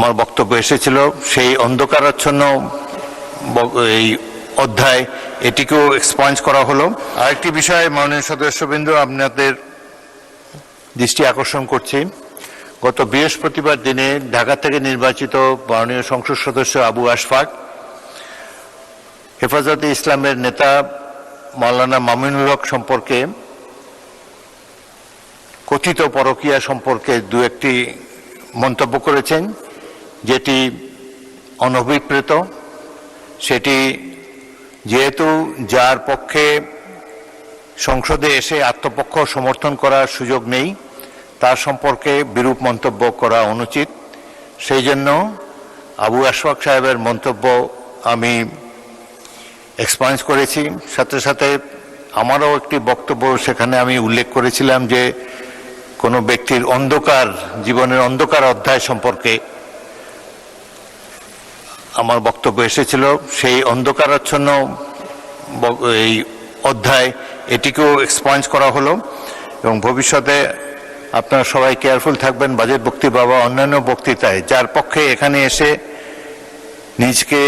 আমার বক্তব্য এসেছিল সেই অন্ধকারাচ্ছন্ন এই অধ্যায় এটিকেও এক্সপাঞ্জ করা হলো। আরেকটি বিষয় মাননীয় সদস্যবৃন্দ আপনাদের দৃষ্টি আকর্ষণ করছি, গত বৃহস্পতিবার দিনে ঢাকা থেকে নির্বাচিত মাননীয় সংসদ সদস্য আবু আশফাক হেফাজতে ইসলামের নেতা মাওলানা মামুনুল হক সম্পর্কে কথিত পরকীয়া সম্পর্কে দু একটি মন্তব্য করেছেন, যেটি অনভিপ্রেত। সেটি যেহেতু যার পক্ষে সংসদে এসে আত্মপক্ষ সমর্থন করার সুযোগ নেই, তার সম্পর্কে বিরূপ মন্তব্য করা অনুচিত। সেই জন্য আবু আশফাক সাহেবের মন্তব্য আমি এক্সপাঞ্জ করেছি। সাথে সাথে আমারও একটি বক্তব্য সেখানে আমি উল্লেখ করেছিলাম যে কোনো ব্যক্তির অন্ধকার জীবনের অন্ধকার অধ্যায় সম্পর্কে আমার বক্তব্য এসেছিল। সেই অন্ধকারাচ্ছন্ন এই অধ্যায় এটিকেও এক্সপাঞ্জ করা হলো এবং ভবিষ্যতে আপনারা সবাই কেয়ারফুল থাকবেন বাজেট বক্তৃতা বা অন্যান্য বক্তৃতায় যার পক্ষে এখানে এসে নিজকে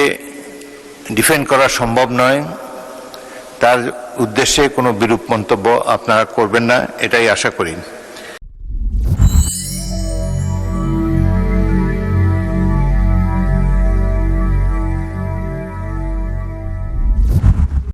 ডিফেন্ড করা সম্ভব নয়, তার উদ্দেশ্যে কোনো বিরূপ মন্তব্য আপনারা করবেন না, এটাই আশা করি।